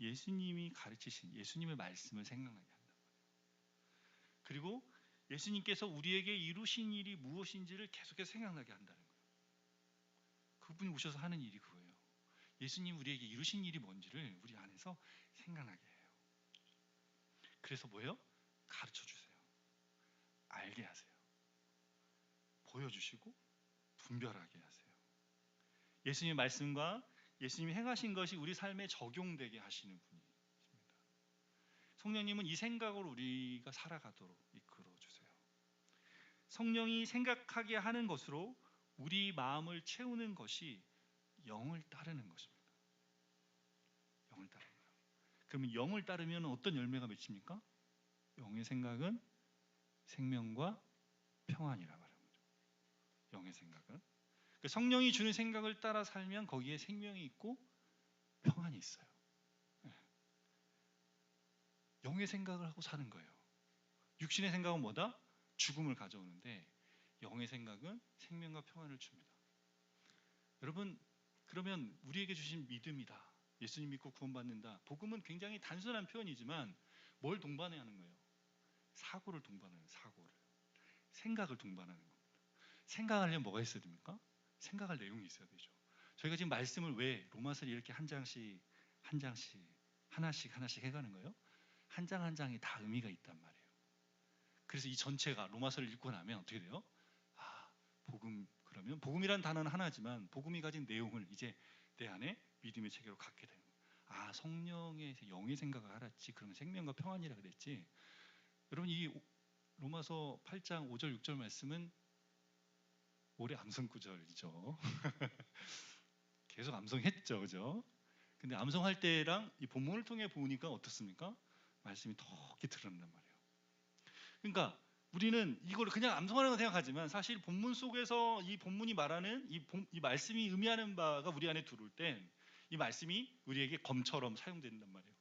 S2: 예수님이 가르치신 예수님의 말씀을 생각나게 한다. 그리고 예수님께서 우리에게 이루신 일이 무엇인지를 계속해서 생각나게 한다는 거예요. 그분이 오셔서 하는 일이 그거예요. 예수님 우리에게 이루신 일이 뭔지를 우리 안에서 생각나게 해요. 그래서 뭐예요? 가르쳐 주세요. 알게 하세요. 보여주시고 분별하게 하세요. 예수님의 말씀과 예수님이 행하신 것이 우리 삶에 적용되게 하시는 분이십니다. 성령님은 이 생각으로 우리가 살아가도록 이끌어 주세요. 성령이 생각하게 하는 것으로 우리 마음을 채우는 것이 영을 따르는 것입니다. 영을 따르는 거예요. 그러면 영을 따르면 어떤 열매가 맺힙니까? 영의 생각은 생명과 평안이라 말하는 거죠. 영의 생각은 성령이 주는 생각을 따라 살면 거기에 생명이 있고 평안이 있어요. 영의 생각을 하고 사는 거예요. 육신의 생각은 뭐다? 죽음을 가져오는데 영의 생각은 생명과 평안을 줍니다. 여러분, 그러면 우리에게 주신 믿음이다. 예수님 믿고 구원받는다. 복음은 굉장히 단순한 표현이지만 뭘 동반해야 하는 거예요? 사고를 동반하는 사고를. 생각을 동반하는 겁니다. 생각하려면 뭐가 있어야 됩니까? 생각할 내용이 있어야 되죠. 저희가 지금 말씀을 왜 로마서를 이렇게 한 장씩 하나씩 해가는 거예요? 한 장 한 장이 다 의미가 있단 말이에요. 그래서 이 전체가 로마서를 읽고 나면 어떻게 돼요? 복음, 그러면 복음이란 단어는 하나지만 복음이 가진 내용을 이제 내 안에 믿음의 체계로 갖게 되는 거예요. 성령의 영의 생각을 알았지. 그러면 생명과 평안이라 그랬지. 여러분, 이 로마서 8장 5절 6절 말씀은 올해 암송구절이죠. 계속 암송했죠, 그죠? 근데 암송할 때랑 이 본문을 통해 보니까 어떻습니까? 말씀이 톡히 드러난단 말이에요. 그러니까 우리는 이걸 그냥 암송하는 거 생각하지만 사실 본문 속에서 이 본문이 말하는 이 말씀이 의미하는 바가 우리 안에 들어올 땐 이 말씀이 우리에게 검처럼 사용된단 말이에요.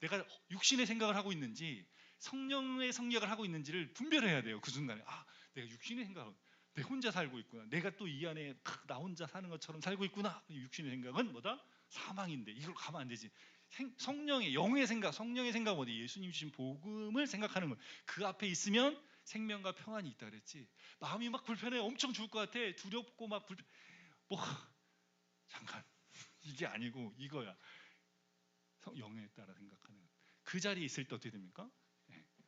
S2: 내가 육신의 생각을 하고 있는지 성령의 성격을 하고 있는지를 분별해야 돼요. 그 순간에 내가 육신의 생각을 내 혼자 살고 있구나. 내가 또 이 안에 나 혼자 사는 것처럼 살고 있구나. 육신의 생각은 뭐다? 사망인데 이걸 가면 안 되지. 성령의 영의 생각, 성령의 생각은 어디? 예수님 주신 복음을 생각하는 거. 그 앞에 있으면 생명과 평안이 있다 그랬지. 마음이 막 불편해, 엄청 죽을 것 같아, 두렵고 막 잠깐 이게 아니고 이거야. 영에 따라 생각하는 그 자리에 있을 때 어떻게 됩니까?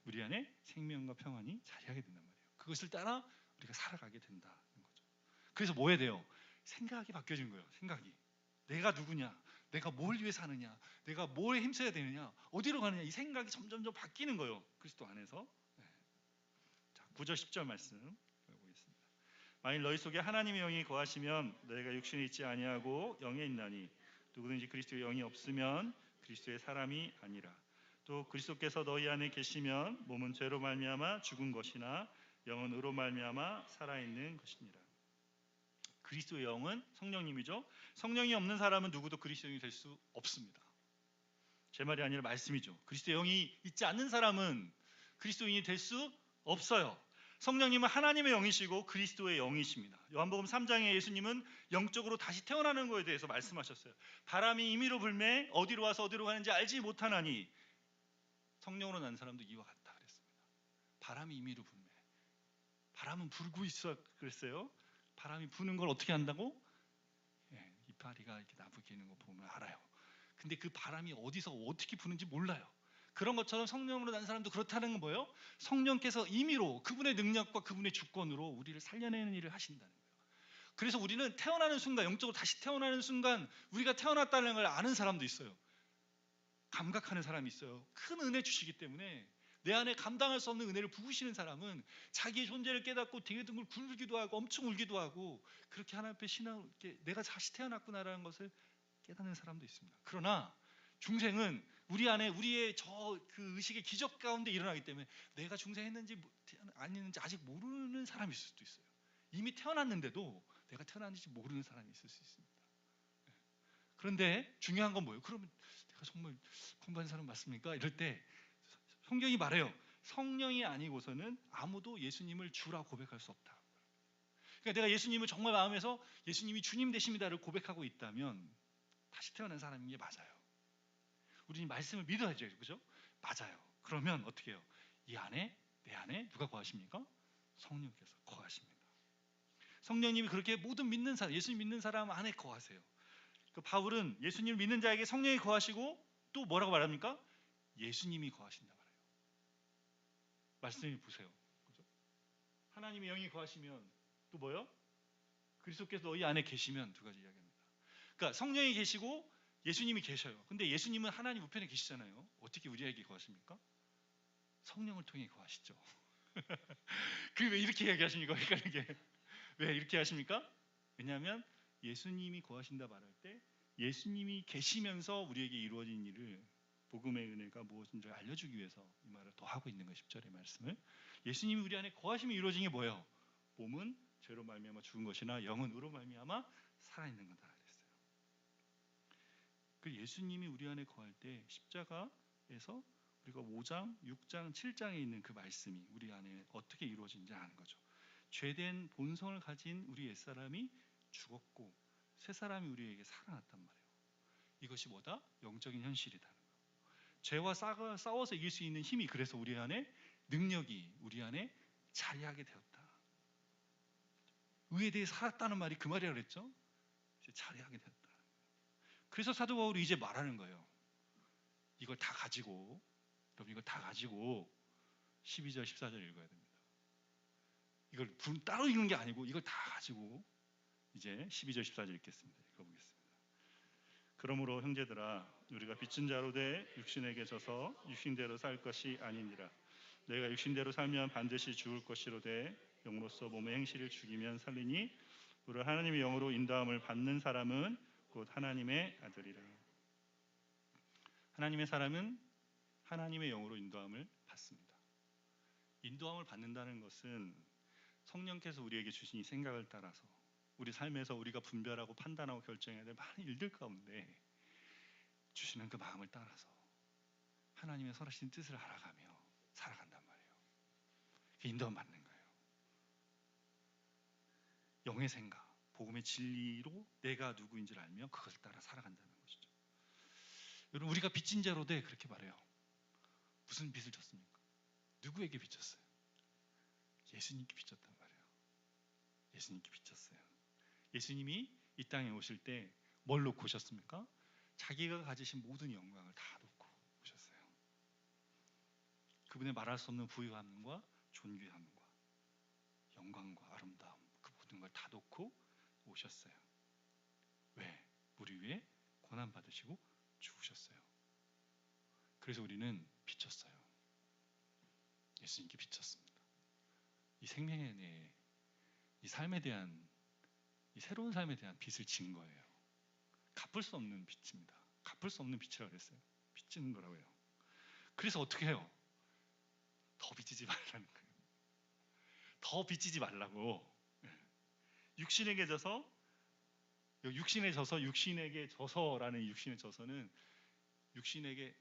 S2: 우리 안에 생명과 평안이 자리하게 된단 말이에요. 그것을 따라 우리가 살아가게 된다는 거죠. 그래서 뭐 해야 돼요? 생각이 바뀌어진 거예요. 생각이 내가 누구냐, 내가 뭘 위해 사느냐, 내가 뭘 힘써야 되느냐, 어디로 가느냐, 이 생각이 점점 바뀌는 거예요. 그리스도 안에서. 9절 10절 말씀 보겠습니다. 만일 너희 속에 하나님의 영이 거하시면 너희가 육신에 있지 아니하고 영에 있나니 누구든지 그리스도의 영이 없으면 그리스도의 사람이 아니라. 또 그리스도께서 너희 안에 계시면 몸은 죄로 말미암아 죽은 것이나
S1: 영은 의로 말미암아 살아있는 것이니라. 그리스도의 영은 성령님이죠. 성령이 없는 사람은 누구도 그리스도인이 될 수 없습니다. 제 말이 아니라 말씀이죠. 그리스도의 영이 있지 않는 사람은 그리스도인이 될 수 없어요. 성령님은 하나님의 영이시고 그리스도의 영이십니다. 요한복음 3장에 예수님은 영적으로 다시 태어나는 것에 대해서 말씀하셨어요. 바람이 임의로 불매 어디로 와서 어디로 가는지 알지 못하나니 성령으로 난 사람도 이와 같다 그랬습니다. 바람이 임의로 불매. 바람은 불고 있어 그랬어요. 바람이 부는 걸 어떻게 한다고? 이파리가 이렇게 나부기는 거 보면 알아요. 근데 그 바람이 어디서 어떻게 부는지 몰라요. 그런 것처럼 성령으로 난 사람도 그렇다는 건 뭐예요? 성령께서 임의로 그분의 능력과 그분의 주권으로 우리를 살려내는 일을 하신다는 거예요. 그래서 우리는 태어나는 순간, 영적으로 다시 태어나는 순간 우리가 태어났다는 걸 아는 사람도 있어요. 감각하는 사람이 있어요. 큰 은혜 주시기 때문에 내 안에 감당할 수 없는 은혜를 부으시는 사람은 자기의 존재를 깨닫고 등을 굴기도 하고 엄청 울기도 하고 그렇게 하나님 앞에 내가 다시 태어났구나라는 것을 깨닫는 사람도 있습니다. 그러나 중생은 우리 안에 우리의 그 의식의 기적 가운데 일어나기 때문에 내가 중생했는지 아니는지 아직 모르는 사람이 있을 수도 있어요. 이미 태어났는데도 내가 태어났는지 모르는 사람이 있을 수 있습니다. 그런데 중요한 건 뭐예요? 그러면 내가 정말 공부하는 사람 맞습니까? 이럴 때 성경이 말해요. 성령이 아니고서는 아무도 예수님을 주라 고백할 수 없다. 그러니까 내가 예수님을 정말 마음에서 예수님이 주님 되십니다를 고백하고 있다면 다시 태어난 사람인 게 맞아요. 우리는 말씀을 믿어야죠. 그죠? 맞아요. 그러면 어떻게 해요? 내 안에 누가 거하십니까? 성령께서 거하십니다. 성령님이 그렇게 모든 믿는 사람, 예수님 믿는 사람 안에 거하세요. 그 바울은 예수님을 믿는 자에게 성령이 거하시고 또 뭐라고 말합니까? 예수님이 거하신다 말해요. 말씀을 보세요. 그죠? 하나님의 영이 거하시면 또 뭐요? 그리스도께서 너희 안에 계시면 두 가지 이야기합니다. 그러니까 성령이 계시고 예수님이 계셔요. 근데 예수님은 하나님 우편에 계시잖아요. 어떻게 우리에게 거하십니까? 성령을 통해 거하시죠. 그 왜 이렇게 이야기하십니까? 왜 이렇게 하십니까? 왜냐하면 예수님이 거하신다 말할 때 예수님이 계시면서 우리에게 이루어진 일을 복음의 은혜가 무엇인지 알려주기 위해서 이 말을 더 하고 있는 거예요. 10절의 말씀을. 예수님이 우리 안에 거하심이 이루어진 게 뭐예요? 몸은 죄로 말미암아 죽은 것이나 영은 의로 말미암아 살아있는 거다 그랬어요. 그 예수님이 우리 안에 거할 때 십자가에서 우리가 5장, 6장, 7장에 있는 그 말씀이 우리 안에 어떻게 이루어진지 아는 거죠. 죄된 본성을 가진 우리 옛사람이 죽었고 새 사람이 우리에게 살아났단 말이에요. 이것이 뭐다? 영적인 현실이다. 죄와 싸워서 이길 수 있는 힘이 그래서 우리 안에 능력이 우리 안에 자리하게 되었다. 의에 대해 살았다는 말이 그 말이라고 그랬죠? 이제 자리하게 되었다. 그래서 사도 바울이 이제 말하는 거예요. 이걸 다 가지고 여러분 이걸 다 가지고 12절 14절 읽어야 됩니다. 이걸 따로 읽는 게 아니고 이걸 다 가지고 이제 12절 14절 읽겠습니다. 읽어보겠습니다. 그러므로 형제들아 우리가 빚진 자로 돼 육신에게 져서 육신대로 살 것이 아니니라. 너희가 육신대로 살면 반드시 죽을 것이로되 영으로서 몸의 행실을 죽이면 살리니 우리 하나님의 영으로 인도함을 받는 사람은 곧 하나님의 아들이라. 하나님의 사람은 하나님의 영으로 인도함을 받습니다. 인도함을 받는다는 것은 성령께서 우리에게 주신 이 생각을 따라서 우리 삶에서 우리가 분별하고 판단하고 결정해야 될 많은 일들 가운데 주시는 그 마음을 따라서 하나님의 선하신 뜻을 알아가며 살아간단 말이에요. 인도함 받는 거예요. 영의 생각, 복음의 진리로 내가 누구인지를 알며 그것을 따라 살아간다는 것이죠. 여러분 우리가 빚진 자로 돼 그렇게 말해요. 무슨 빚을 졌습니까? 누구에게 빚졌어요? 예수님께 빚졌단 말이에요. 예수님께 빚졌어요. 예수님이 이 땅에 오실 때 뭘 놓고 오셨습니까? 자기가 가지신 모든 영광을 다 놓고 오셨어요. 그분의 말할 수 없는 부유함과 존귀함과 영광과 아름다움 그 모든 걸 다 놓고 오셨어요. 왜? 우리 위해 고난 받으시고 죽으셨어요. 그래서 우리는 빚졌어요. 예수님께 빚졌습니다. 이 생명에 대해 이 삶에 대한 이 새로운 삶에 대한 빚을 진 거예요. 갚을 수 없는 빚입니다. 갚을 수 없는 빚이라고 그랬어요. 빚지는 거라고 해요. 그래서 어떻게 해요? 더 빚지지 말라는 거예요.
S2: 더 빚지지 말라고. 육신에게 져서, 육신에 져서 육신에게 져서라는 육신에 져서는 육신에게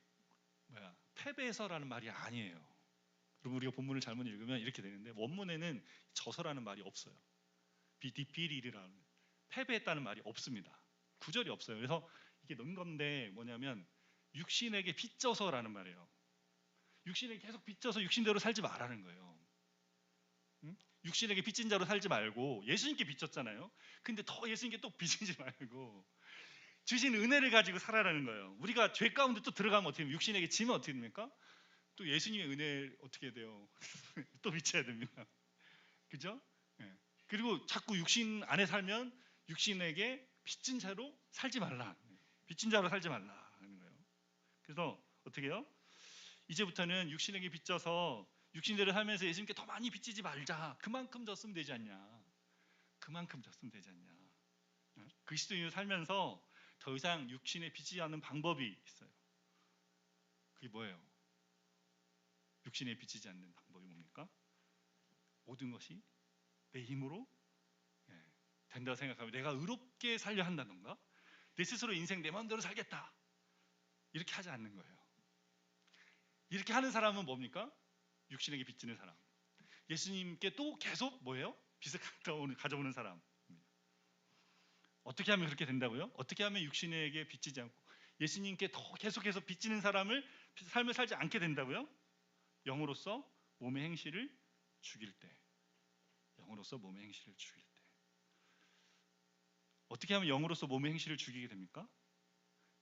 S2: 패배해서라는 말이 아니에요. 그럼 우리가 본문을 잘못 읽으면 이렇게 되는데, 원문에는 져서라는 말이 없어요. 디필이라는 패배했다는 말이 없습니다. 구절이 없어요. 그래서 이게 넣은 건데 뭐냐면 육신에게 빚져서라는 말이에요. 육신에게 계속 빚져서 육신대로 살지 말라는 거예요. 육신에게 빚진 자로 살지 말고 예수님께 빚졌잖아요. 근데 더 예수님께 또 빚지지 말고 주신 은혜를 가지고 살아라는 거예요. 우리가 죄 가운데 또 들어가면 어떻게 됩니까? 육신에게 지면 어떻게 됩니까? 또 예수님의 은혜 어떻게 돼요? 또 빚져야 됩니다. 그죠? 네. 그리고 자꾸 육신 안에 살면 육신에게 빚진 자로 살지 말라. 빚진 자로 살지 말라 하는 거예요. 그래서 어떻게 해요? 이제부터는 육신에게 빚져서 육신대로 살면서 예수님께 더 많이 빚지지 말자. 그만큼 졌으면 되지 않냐. 그만큼 졌으면 되지 않냐. 그리스도인으로 살면서 더 이상 육신에 빚지지 않는 방법이 있어요. 그게 뭐예요? 육신에 빚지지 않는 방법이 뭡니까? 모든 것이 내 힘으로 된다고 생각하면 내가 의롭게 살려 한다던가 내 스스로 인생 내 마음대로 살겠다 이렇게 하지 않는 거예요. 이렇게 하는 사람은 뭡니까? 육신에게 빚지는 사람. 예수님께 또 계속 뭐예요? 빚을 가져오는 사람. 어떻게 하면 그렇게 된다고요? 어떻게 하면 육신에게 빚지지 않고 예수님께 더 계속해서 빚지는 삶을 살지 않게 된다고요? 영으로서 몸의 행실을 죽일 때. 영으로서 몸의 행실을 죽일 때. 어떻게 하면 영으로서 몸의 행실을 죽이게 됩니까?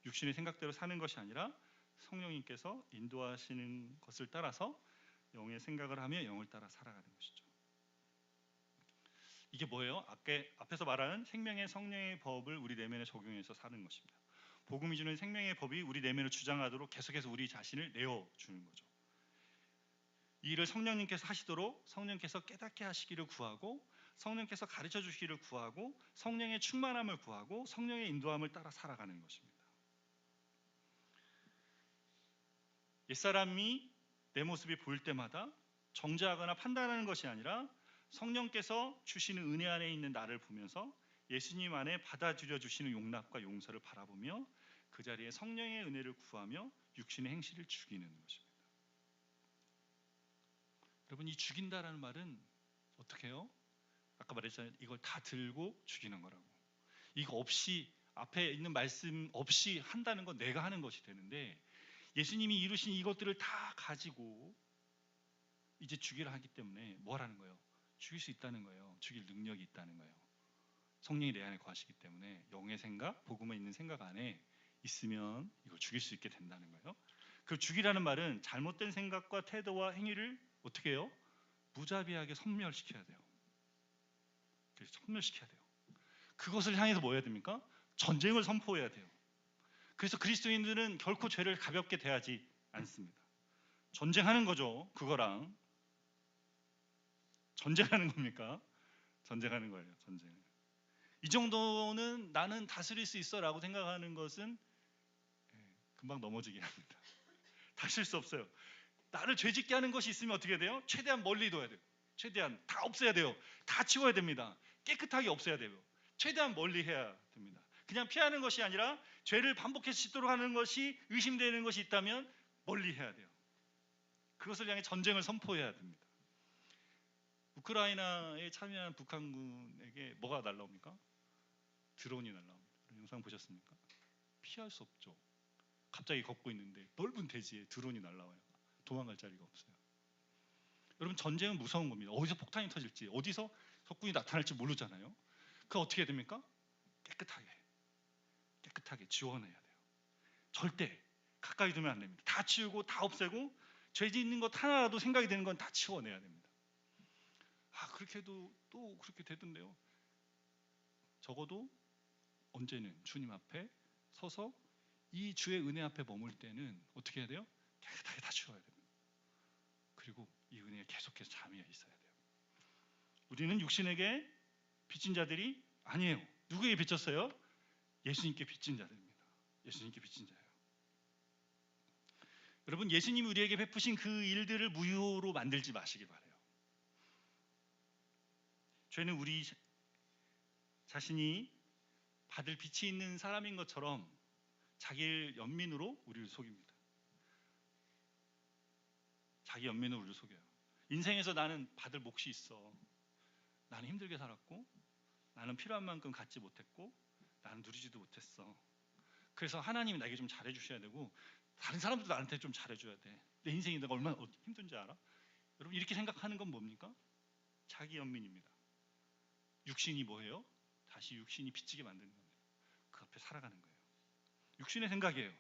S2: 육신의 생각대로 사는 것이 아니라 성령님께서 인도하시는 것을 따라서 영의 생각을 하며 영을 따라 살아가는 것이죠. 이게 뭐예요? 앞에서 말하는 생명의 성령의 법을 우리 내면에 적용해서 사는 것입니다. 복음이 주는 생명의 법이 우리 내면을 주장하도록 계속해서 우리 자신을 내어주는 거죠. 이 일을 성령님께서 하시도록 성령께서 깨닫게 하시기를 구하고 성령께서 가르쳐 주시기를 구하고 성령의 충만함을 구하고 성령의 인도함을 따라 살아가는 것입니다. 옛사람이 내 모습이 보일 때마다 정죄하거나 판단하는 것이 아니라 성령께서 주시는 은혜 안에 있는 나를 보면서 예수님 안에 받아들여 주시는 용납과 용서를 바라보며 그 자리에 성령의 은혜를 구하며 육신의 행실을 죽이는 것입니다. 여러분, 이 죽인다라는 말은 어떻게 해요? 아까 말했잖아요. 이걸 다 들고 죽이는 거라고. 이거 없이 앞에 있는 말씀 없이 한다는 건 내가 하는 것이 되는데 예수님이 이루신 이것들을 다 가지고 이제 죽이라 하기 때문에 뭘 하는 거예요? 죽일 수 있다는 거예요. 죽일 능력이 있다는 거예요. 성령이 내 안에 거하시기 때문에 영의 생각, 복음에 있는 생각 안에 있으면 이걸 죽일 수 있게 된다는 거예요. 그 죽이라는 말은 잘못된 생각과 태도와 행위를 어떻게 해요? 무자비하게 섬멸시켜야 돼요. 그래서 섬멸시켜야 돼요. 그것을 향해서 뭐 해야 됩니까? 전쟁을 선포해야 돼요. 그래서 그리스도인들은 결코 죄를 가볍게 대하지 않습니다. 전쟁하는 거죠. 그거랑 전쟁하는 겁니까? 전쟁하는 거예요. 전쟁. 이 정도는 나는 다스릴 수 있어 라고 생각하는 것은 금방 넘어지게 합니다. 다스릴 수 없어요. 나를 죄짓게 하는 것이 있으면 어떻게 돼요? 최대한 멀리 둬야 돼요. 최대한 다 없애야 돼요. 다 치워야 됩니다. 깨끗하게 없애야 돼요. 최대한 멀리 해야 됩니다. 그냥 피하는 것이 아니라 죄를 반복해서 짓도록 하는 것이 의심되는 것이 있다면 멀리 해야 돼요. 그것을 향해 전쟁을 선포해야 됩니다. 우크라이나에 참여한 북한군에게 뭐가 날라옵니까? 드론이 날라옵니다. 영상 보셨습니까? 피할 수 없죠. 갑자기 걷고 있는데 넓은 대지에 드론이 날라와요. 도망갈 자리가 없어요. 여러분, 전쟁은 무서운 겁니다. 어디서 폭탄이 터질지, 어디서 적군이 나타날지 모르잖아요. 그거 어떻게 해야 됩니까? 깨끗하게 지워내야 돼요. 절대 가까이 두면 안 됩니다. 다 치우고 다 없애고 죄 짓는 것 하나라도 생각이 되는 건 다 치워내야 됩니다. 그렇게 해도 또 그렇게 되던데요. 적어도 언제는 주님 앞에 서서 이 주의 은혜 앞에 머물 때는 어떻게 해야 돼요? 깨끗하게 다 치워야 됩니다. 그리고 이 은혜에 계속해서 잠이 있어야 돼요. 우리는 육신에게 빚진 자들이 아니에요. 누구에게 빚졌어요? 예수님께 빚진 자들입니다. 예수님께 빚진 자예요. 여러분, 예수님이 우리에게 베푸신 그 일들을 무효로 만들지 마시기 바라요.
S1: 죄는 우리 자신이 받을 빛이 있는 사람인 것처럼 자기 연민으로 우리를 속입니다. 자기 연민으로 우리를 속여요. 인생에서 나는 받을 몫이 있어. 나는 힘들게 살았고, 나는 필요한 만큼 갖지 못했고, 나는 누리지도 못했어. 그래서 하나님이 나에게 좀 잘해주셔야 되고, 다른 사람들도 나한테 좀 잘해줘야 돼. 내 인생이 내가 얼마나 힘든지 알아? 여러분, 이렇게 생각하는 건 뭡니까? 자기 연민입니다. 육신이 뭐예요? 다시 육신이 비치게 만드는 겁니다. 그 앞에 살아가는 거예요. 육신의 생각이에요.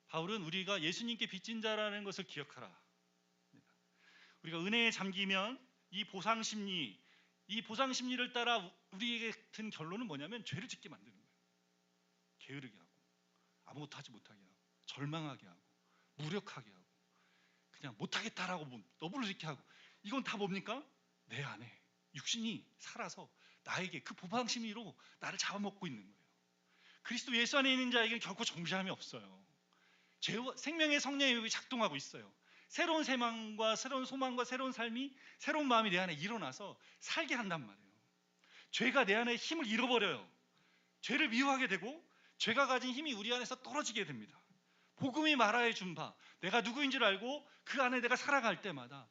S1: 바울은 우리가 예수님께 빚진 자라는 것을 기억하라. 우리가 은혜에 잠기면 이 보상 심리를 따라 우리에게 든 결론은 뭐냐면 죄를 짓게 만드는 거예요. 게으르게 하고, 아무것도 하지 못하게 하고, 절망하게 하고, 무력하게 하고, 그냥 못하겠다라고 너부르게 하고. 이건 다 뭡니까? 내 안에 육신이 살아서 나에게 그 보상 심리로 나를 잡아먹고 있는 거예요. 그리스도 예수 안에 있는 자에게는 결코 정죄함이 없어요. 생명의 성령이 작동하고 있어요. 새로운 세망과 새로운 소망과 새로운 삶이, 새로운 마음이 내 안에 일어나서 살게 한단 말이에요. 죄가 내 안에 힘을 잃어버려요. 죄를 미워하게 되고 죄가 가진 힘이 우리 안에서 떨어지게 됩니다. 복음이 말하여 준 바, 내가 누구인 줄 알고 그 안에 내가 살아갈 때마다,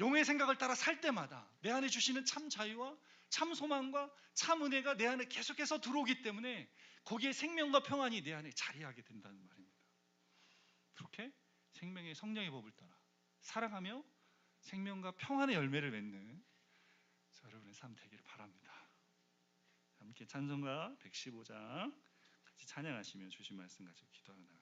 S1: 영의 생각을 따라 살 때마다 내 안에 주시는 참 자유와 참 소망과 참 은혜가 내 안에 계속해서 들어오기 때문에 거기에 생명과 평안이 내 안에 자리하게 된다는 말입니다. 그렇게 생명의 성령의 법을 따라 살아가며 생명과 평안의 열매를 맺는 여러분의 삶 되기를 바랍니다. 함께 찬송가 115장 같이 찬양하시며 주신 말씀 가지고 기도하고 나가겠습니다.